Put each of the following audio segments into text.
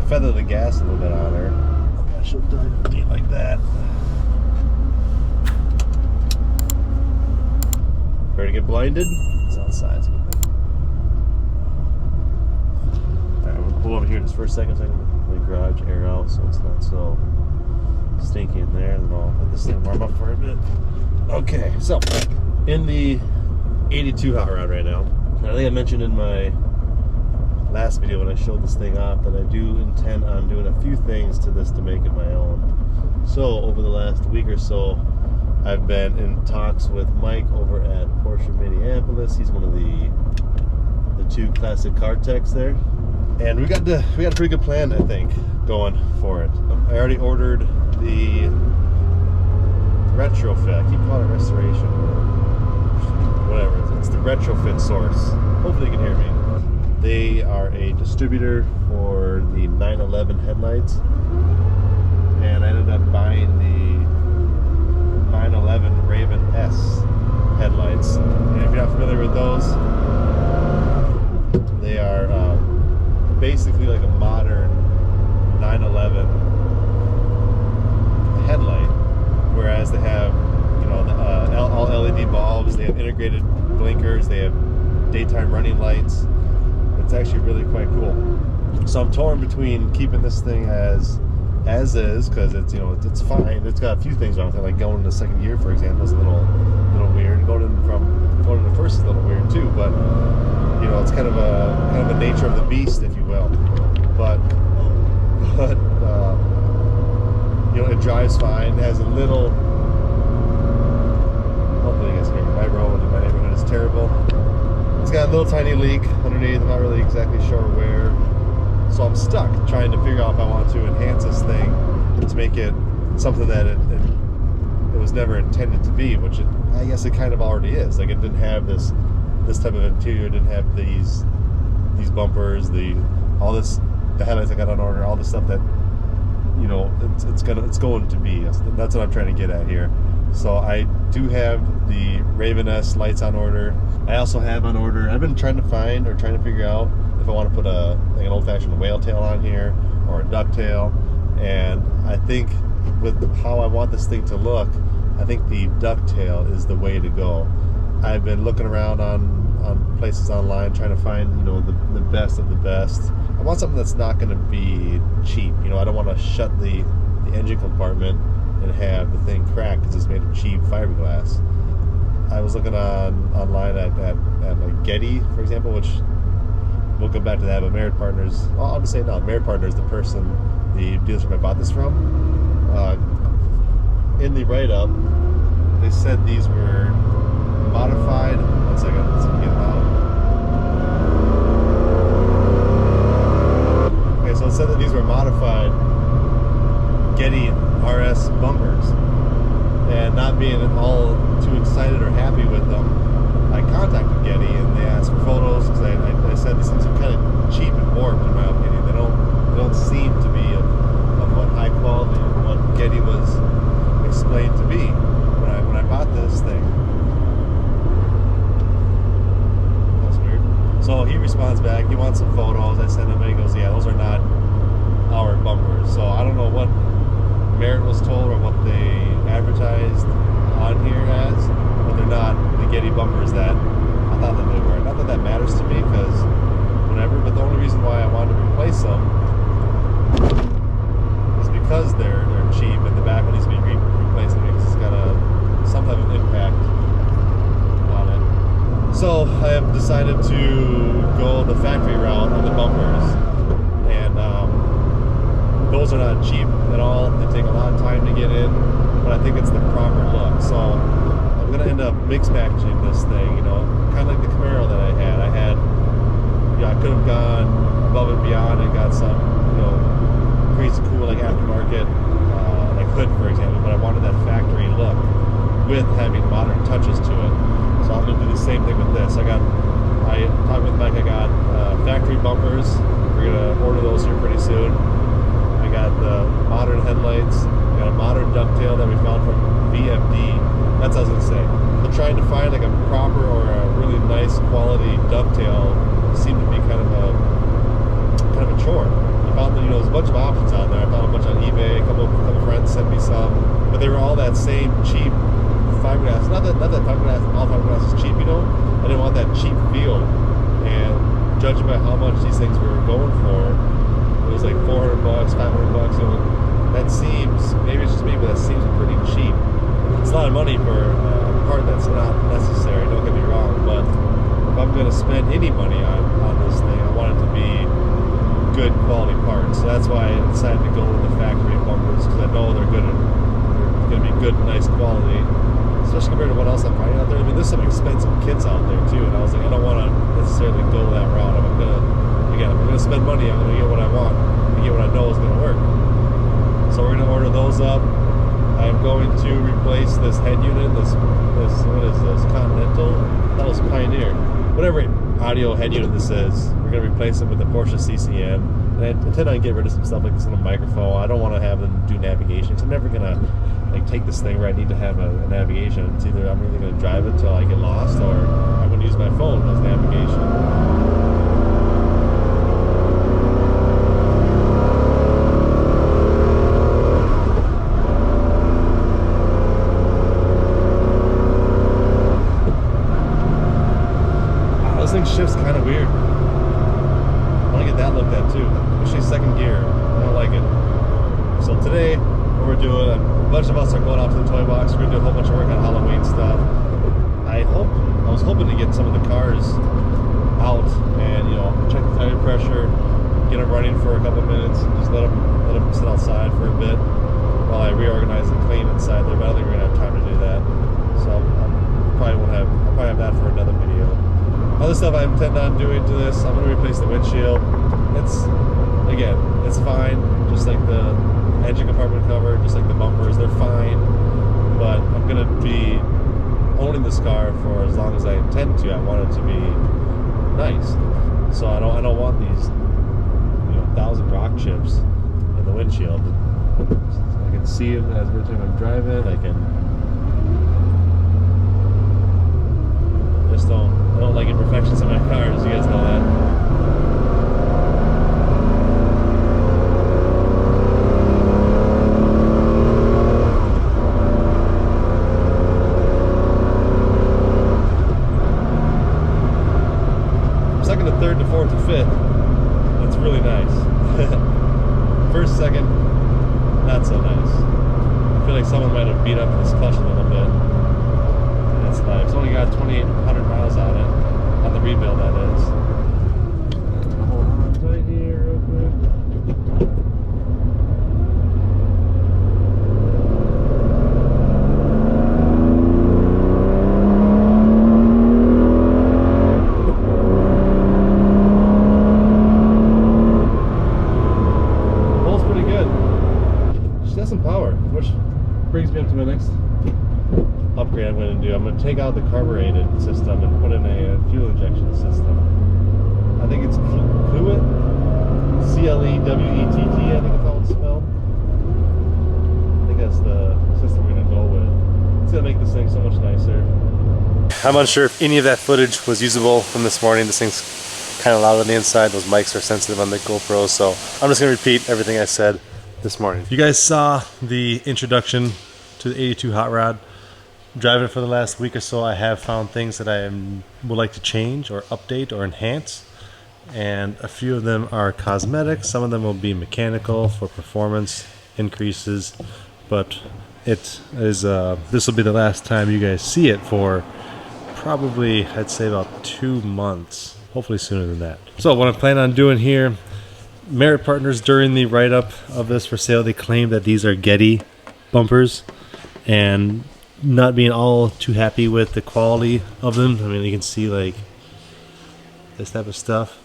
feather the gas a little bit on her. I should dive in like that. Ready to get blinded? It's outside. So alright, I'm gonna pull over here just for a second so I can let the garage air out so it's not so stinky in there, and then I'll let this thing warm up for a bit. Okay, so in the 82 hot rod right now. I think I mentioned in my last video when I showed this thing off that I do intend on doing a few things to this to make it my own. So over the last week or so, I've been in talks with Mike over at Porsche Minneapolis. He's one of the two classic car techs there, and we got a pretty good plan, I think, going for it. I already ordered the retrofit. I keep calling it restoration, whatever. It's the retrofit source. Hopefully you can hear me. They are a distributor for the 911 headlights, and I ended up buying the 911 Raven S headlights. And if you're not familiar with those, they are basically like a modern 911 headlight, whereas they have, you know, all LED bulbs, they have integrated blinkers, they have daytime running lights. It's actually really quite cool. So I'm torn between keeping this thing as is, because it's, you know, it's fine. It's got a few things wrong with it, like going into second gear, for example, is a little weird. Going into first is a little weird too, but you know, it's kind of a nature of the beast, if you will. But you know, it drives fine. It has a little, hopefully you guys hear me. My road in my neighborhood is terrible. It's got a little tiny leak underneath. I'm not really exactly sure where. So I'm stuck trying to figure out if I want to enhance this thing to make it something that it was never intended to be, which I guess it kind of already is. Like, it didn't have this type of interior, it didn't have these bumpers, the headlights I got on order, all the stuff that, you know, it's going to be. That's what I'm trying to get at here. So I do have the Raven S lights on order. I also have on order, I've been trying to figure out if I want to put like an old-fashioned whale tail on here or a ducktail. And I think with how I want this thing to look, I think the ducktail is the way to go. I've been looking around on places online trying to find, you know, the best of the best. I want something that's not going to be cheap. You know, I don't want to shut the engine compartment and have the thing crack because it's made of cheap fiberglass. I was looking online at like Getty, for example, which we'll come back to that, but Merit Partners, I'll just say no, Merit Partners, the dealership I bought this from, in the write-up, they said these were modified. One second, let's get them out. Okay, so it said that these were modified Getty RS bumpers, and not being all too excited or happy with them, I contacted Getty and they asked for photos because I said these things are kind of cheap and warped in my opinion. They don't seem to be of what high quality or what Getty was explained to be when I bought this thing. That's weird. So he responds back, he wants some photos. I send him and he goes, yeah, those are not our bumpers. So I don't know what Merit was told or what they advertised on here as, but they're not the Getty bumpers that I thought that they were. Not that that matters to me, because whatever, but the only reason why I wanted to replace them is because they're cheap and the back one needs to be replaced because it's got some type of impact on it. So I have decided to go the factory route on the bumpers, and those are not cheap at all. They take a lot of time to get in, but I think it's the proper look. So I'm going to end up mix packaging this thing, you know, kind of like the Camaro that I had. I could have gone above and beyond and got some, you know, crazy cool like aftermarket, like hood, for example, but I wanted that factory look with having modern touches to it. So I'm going to do the same thing with this. I talked with Mike, I got factory bumpers. We're going to order those here pretty soon. I got the modern headlights. We got a modern ducktail that we found from VFD. That's what I was gonna say. But trying to find like a proper or a really nice quality ducktail seemed to be kind of a chore. If found that, there's a bunch of options out there. I found a bunch on eBay. A couple friends sent me some, but they were all that same cheap fiberglass. Not that fiberglass, all fiberglass is cheap, I didn't want that cheap feel. And judging by how much these things were going for, it was like $400, $500. That seems, maybe it's just me, but that seems pretty cheap. It's a lot of money for a part that's not necessary, don't get me wrong, but if I'm going to spend any money on this thing, I want it to be good quality parts. So that's why I decided to go with the factory bumpers, because I know they're going to be good, nice quality, especially compared to what else I'm finding out there. I mean, there's some expensive kits out there too, and I was like, I don't want to necessarily go that route. If I'm going to spend money, I'm going to get what I want and get what I know is going to work. So we're going to order those up. I'm going to replace this head unit, this what is this, Continental? That was Pioneer. Whatever audio head unit this is, we're going to replace it with the Porsche CCM. And I intend on getting rid of some stuff like this on a microphone. I don't want to have them do navigation, because I'm never going to take this thing where I need to have a navigation. It's either I'm really going to drive it till I get lost, or I'm going to use my phone as navigation. Shift's kind of weird. I want to get that looked at too. Especially second gear. I don't like it. So today, what we're doing, a bunch of us are going out to the toy box. We're going to do a whole bunch of work on Halloween stuff. I was hoping to get some of the cars out and, check the tire pressure, get them running for a couple minutes, and just let them sit outside for a bit while I reorganize and clean inside there. But I don't think we're going to have time to do that. So I'll probably have that for another video. Other stuff I intend on doing to this, I'm going to replace the windshield. It's fine, just like the engine compartment cover, just like the bumpers, they're fine. But I'm going to be owning this car for as long as I intend to. I want it to be nice. So I don't want these 1,000 rock chips in the windshield. So I can see it as every time I'm driving. I don't like imperfections in my cars, you guys know that. From second to third to fourth to fifth, it's really nice. First, second, not so nice. I feel like someone might have beat up this clutch a little bit. It's nice. It's only got 2,800 miles on it. On the rebuild, that is. Hold on tight here real quick. Pulls pretty good. She has some power, which brings me up to my next upgrade I'm going to do. I'm going to take out the carbureted system and put in a fuel injection system. I think it's Clewett, C-L-E-W-E-T-T, I think it's how it's spelled. I think that's the system we're going to go with. It's going to make this thing so much nicer. I'm unsure if any of that footage was usable from this morning. This thing's kind of loud on the inside. Those mics are sensitive on the GoPro, so I'm just going to repeat everything I said this morning. You guys saw the introduction to the 82 Hot Rod. Driving it for the last week or so, I have found things that I would like to change or update or enhance, and a few of them are cosmetic. Some of them will be mechanical for performance increases, but it is this will be the last time you guys see it for probably, I'd say, about 2 months, hopefully sooner than that. So what I'm planning on doing here, Merit Partners, during the write-up of this for sale, they claim that these are Getty bumpers, and not being all too happy with the quality of them. I mean, you can see like this type of stuff.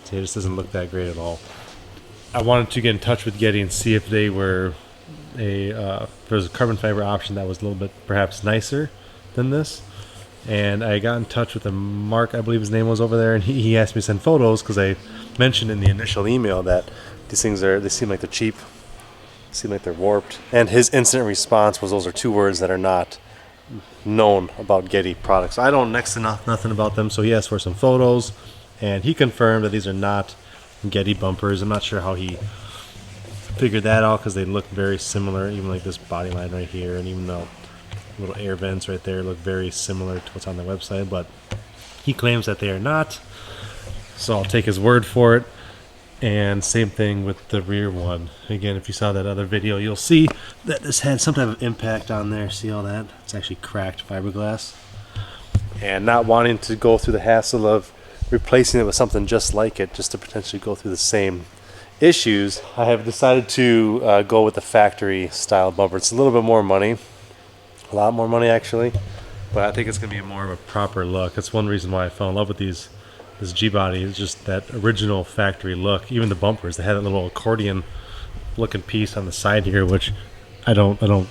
See, it just doesn't look that great at all. I wanted to get in touch with Getty and see if they were there's a carbon fiber option that was a little bit perhaps nicer than this. And I got in touch with Mark, I believe his name was, over there, and he asked me to send photos because I mentioned in the initial email that these things they seem like they're cheap. Seem like they're warped. And his instant response was, those are two words that are not known about Getty products. I don't next to nothing about them, so he asked for some photos, and he confirmed that these are not Getty bumpers. I'm not sure how he figured that out because they look very similar, even like this body line right here, and even the little air vents right there look very similar to what's on the website, but he claims that they are not, so I'll take his word for it. And same thing with the rear one. Again, if you saw that other video, you'll see that this had some type of impact on there. See all that? It's actually cracked fiberglass. And not wanting to go through the hassle of replacing it with something just like it, just to potentially go through the same issues, I have decided to go with the factory style bumper. It's a little bit more money, a lot more money actually, but I think it's going to be more of a proper look. That's one reason why I fell in love with this G-body, is just that original factory look. Even the bumpers, they had a little accordion looking piece on the side here, which I'm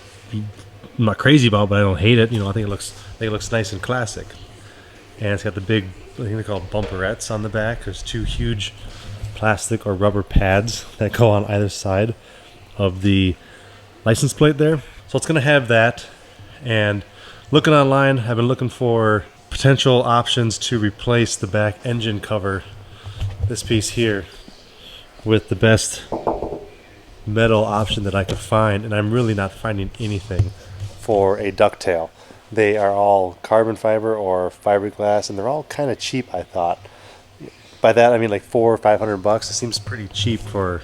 not crazy about, but I don't hate it. You know, I think it looks nice and classic. And it's got the big, I think they're called bumperettes on the back. There's two huge plastic or rubber pads that go on either side of the license plate there. So it's going to have that. And looking online, I've been looking for potential options to replace the back engine cover, this piece here, with the best metal option that I could find, and I'm really not finding anything for a ducktail. They are all carbon fiber or fiberglass, and they're all kind of cheap, I thought. By that I mean like $400 or $500. It seems pretty cheap for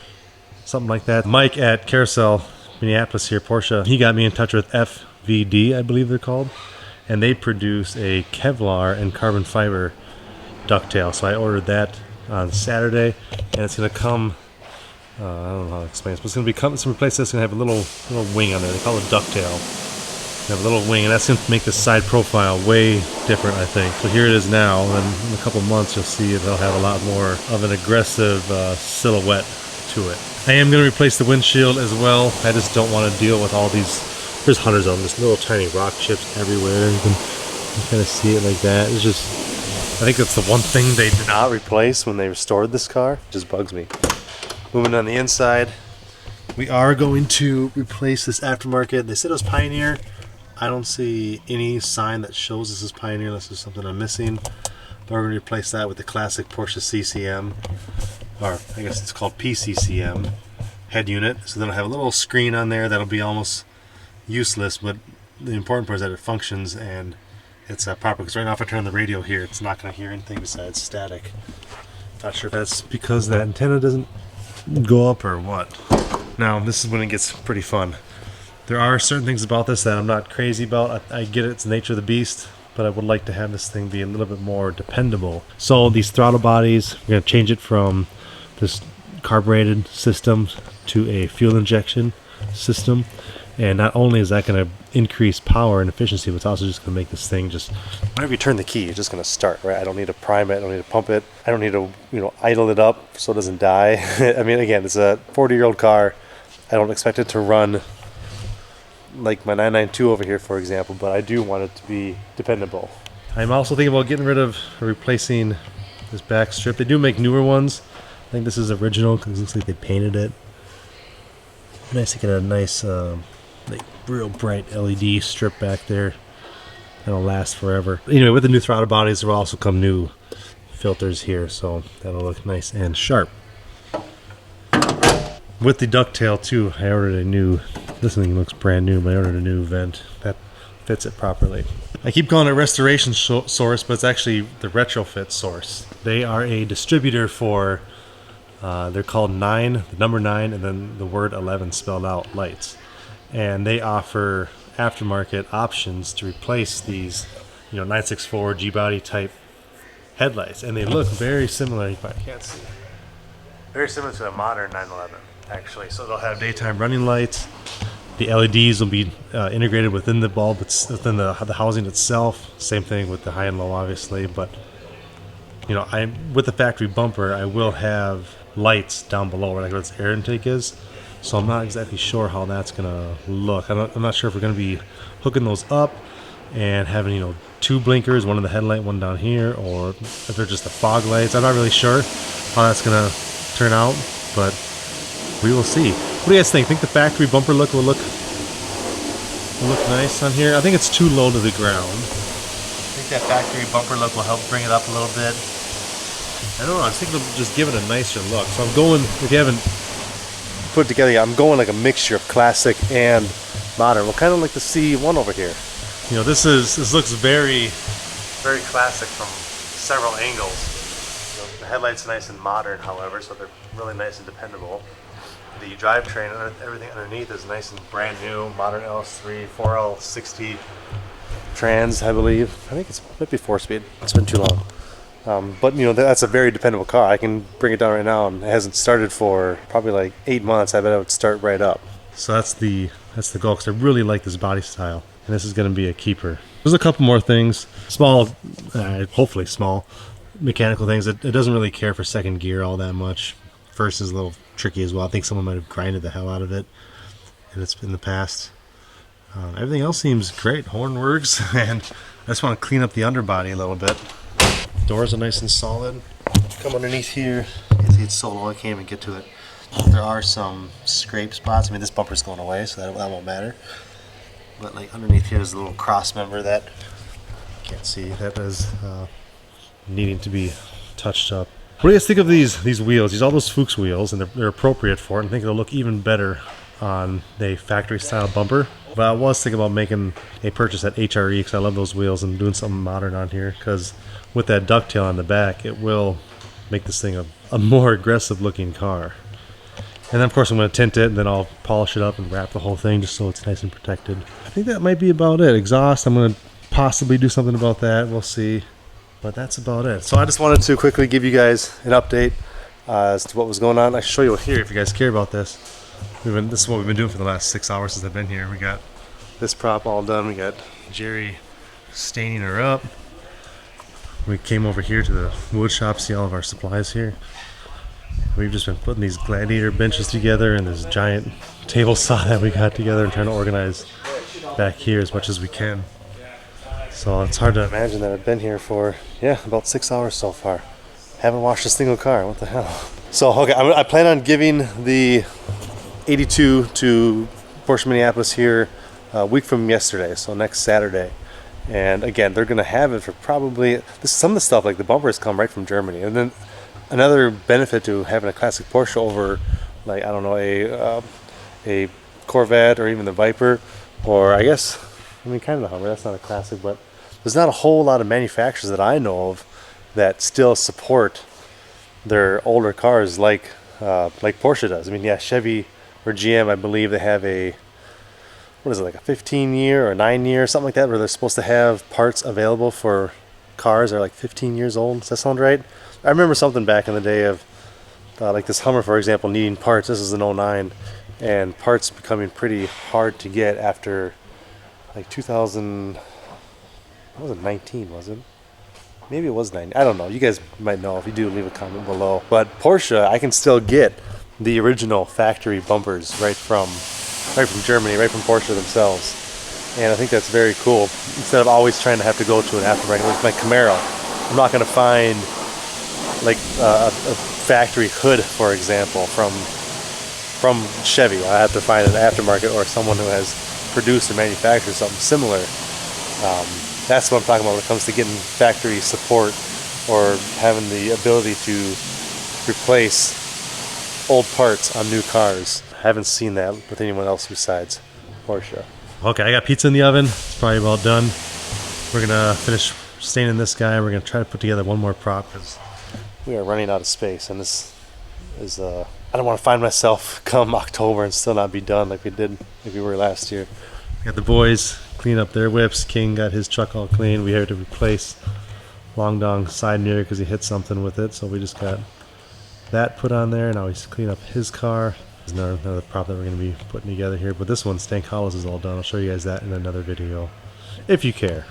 something like that. Mike at Carousel Minneapolis here, Porsche, he got me in touch with FVD, I believe they're called. And they produce a Kevlar and carbon fiber ducktail. So I ordered that on Saturday, and it's going to come, I don't know how to explain this, but it's going to be it's going to replace this. It's going to have a little wing on there. They call it ducktail. Have a little wing, and that's going to make the side profile way different, I think. So here it is now, and in a couple months you'll see it'll have a lot more of an aggressive silhouette to it. I am going to replace the windshield as well. I just don't want to deal with all these. There's hundreds of them, just little tiny rock chips everywhere. You can kind of see it like that. It's just, I think that's the one thing they did not replace when they restored this car. It just bugs me. Moving on the inside, we are going to replace this aftermarket. They said it was Pioneer. I don't see any sign that shows this is Pioneer unless there's something I'm missing. But we're going to replace that with the classic Porsche CCM, or I guess it's called PCCM head unit. So then I'll have a little screen on there that'll be almost useless, but the important part is that it functions and it's proper, because right now if I turn on the radio here, it's not going to hear anything besides static. Not sure if that's because that antenna doesn't go up or what. Now this is when it gets pretty fun. There are certain things about this that I'm not crazy about. I get it, it's the nature of the beast, but I would like to have this thing be a little bit more dependable. So these throttle bodies, we're going to change it from this carbureted system to a fuel injection system. And not only is that going to increase power and efficiency, but it's also just going to make this thing just, whenever you turn the key, it's just going to start, right? I don't need to prime it. I don't need to pump it. I don't need to, idle it up so it doesn't die. I mean, again, it's a 40-year-old car. I don't expect it to run like my 992 over here, for example, but I do want it to be dependable. I'm also thinking about getting rid of or replacing this back strip. They do make newer ones. I think this is original because it looks like they painted it. Nice to get a nice, like real bright LED strip back there. That'll last forever. Anyway, with the new throttle bodies, there will also come new filters here, so that'll look nice and sharp. With the ducktail too, I ordered a new, this thing looks brand new, but I ordered a new vent that fits it properly. I keep calling it Restoration Source, but it's actually the Retrofit Source. They are a distributor for, they're called 9, the number 9, and then the word 11 spelled out, lights. And they offer aftermarket options to replace these, 964 G-body type headlights. And they look very similar, if I can't see, very similar to a modern 911, actually. So they'll have daytime running lights. The LEDs will be integrated within the bulb, it's within the housing itself. Same thing with the high and low, obviously. But with the factory bumper, I will have lights down below where its air intake is. So I'm not exactly sure how that's gonna look. I'm not sure if we're gonna be hooking those up and having 2 blinkers, one in the headlight, one down here, or if they're just the fog lights. I'm not really sure how that's gonna turn out, but we will see. What do you guys think? Think the factory bumper look will look nice on here? I think it's too low to the ground. I think that factory bumper look will help bring it up a little bit. I don't know, I was thinking of just giving it a nicer look. So I'm going, if you haven't put it together yet, I'm going like a mixture of classic and modern. We'll kind of like the C1 over here. You know, this looks very, very classic from several angles. You know, the headlights are nice and modern, however, so they're really nice and dependable. The drivetrain and everything underneath is nice and brand new, modern LS3, 4L60 trans, I believe. I think it might be 4-speed. It's been too long. But you know, that's a very dependable car. I can bring it down right now, and it hasn't started for probably like 8 months. I bet it would start right up. So that's the goal, because I really like this body style, and this is going to be a keeper. There's a couple more things, small, hopefully small, mechanical things. It doesn't really care for second gear all that much. First is a little tricky as well. I think someone might have grinded the hell out of it, and it's in the past. Everything else seems great. Horn works, and I just want to clean up the underbody a little bit. Doors are nice and solid. Come underneath here. It's so low I can't even get to it. There are some scrape spots. I mean, this bumper's going away, so that won't matter. But like underneath here is a little cross member that you can't see. That is needing to be touched up. What do you guys think of these wheels? These all those Fuchs wheels, and they're appropriate for it. And I think they'll look even better on a factory style bumper. But I was thinking about making a purchase at HRE, because I love those wheels, and doing something modern on here, because with that ducktail on the back, it will make this thing a more aggressive looking car. And then of course I'm going to tint it, and then I'll polish it up and wrap the whole thing just so it's nice and protected. I think that might be about it. Exhaust, I'm going to possibly do something about that. We'll see. But that's about it. So I just wanted to quickly give you guys an update as to what was going on. I can show you here if you guys care about this. This is what we've been doing for the last 6 hours since I've been here. We got this prop all done. We got Jerry staining her up. We came over here to the wood shop, see all of our supplies here. We've just been putting these gladiator benches together and this giant table saw that we got together, and trying to organize back here as much as we can. So it's hard to imagine that I've been here for, about 6 hours so far. Haven't washed a single car. What the hell? So, okay, I plan on giving the 82 to Porsche Minneapolis here a week from yesterday, so next Saturday. And again, they're going to have it for probably, some of the stuff, like the bumpers, come right from Germany. And then another benefit to having a classic Porsche over, like, I don't know, a Corvette or even the Viper, or I guess, kind of the Hummer. That's not a classic, but there's not a whole lot of manufacturers that I know of that still support their older cars like Porsche does. Chevy or GM, I believe they have a 15-year or 9-year, something like that, where they're supposed to have parts available for cars that are like 15 years old. Does that sound right? I remember something back in the day of like this Hummer, for example, needing parts. This is an 09, and parts becoming pretty hard to get after like 2000. What was it, 19, was it? Maybe it was 9. I don't know. You guys might know. If you do, leave a comment below. But Porsche, I can still get the original factory bumpers right from Germany, right from Porsche themselves. And I think that's very cool. Instead of always trying to have to go to an aftermarket, like my Camaro, I'm not going to find like a factory hood, for example, from Chevy. I have to find an aftermarket or someone who has produced or manufactured something similar. That's what I'm talking about when it comes to getting factory support or having the ability to replace old parts on new cars. I haven't seen that with anyone else besides Porsche. Okay, I got pizza in the oven. It's probably about done. We're gonna finish staining this guy. We're gonna try to put together one more prop because we are running out of space, and this is I don't want to find myself come October and still not be done like we were last year. We got the boys clean up their whips. King got his truck all clean. We had to replace Long Dong's side mirror because he hit something with it, so we just got that put on there. Now he's cleaning up his car. There's another prop that we're going to be putting together here, but this one, Stank Hollows, is all done. I'll show you guys that in another video if you care.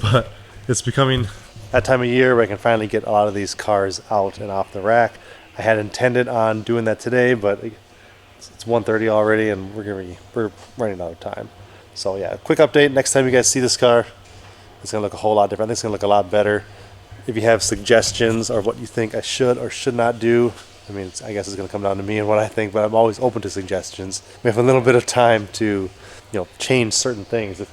But it's becoming that time of year where I can finally get a lot of these cars out and off the rack. I had intended on doing that today, but it's 1:30 already, and we're running out of time. So yeah, quick update. Next time you guys see this car, it's going to look a whole lot different. I think it's going to look a lot better. If you have suggestions or what you think I should or should not do, I guess it's going to come down to me and what I think, but I'm always open to suggestions. We have a little bit of time to, change certain things. If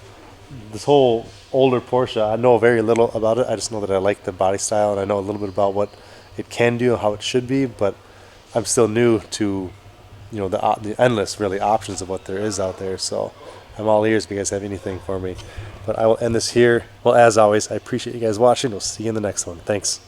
this whole older Porsche. I know very little about it. I just know that I like the body style, and I know a little bit about what it can do and how it should be, but I'm still new to, you know, the endless really options of what there is out there. So I'm all ears if you guys have anything for me. But I will end this here. Well, as always, I appreciate you guys watching. We'll see you in the next one. Thanks.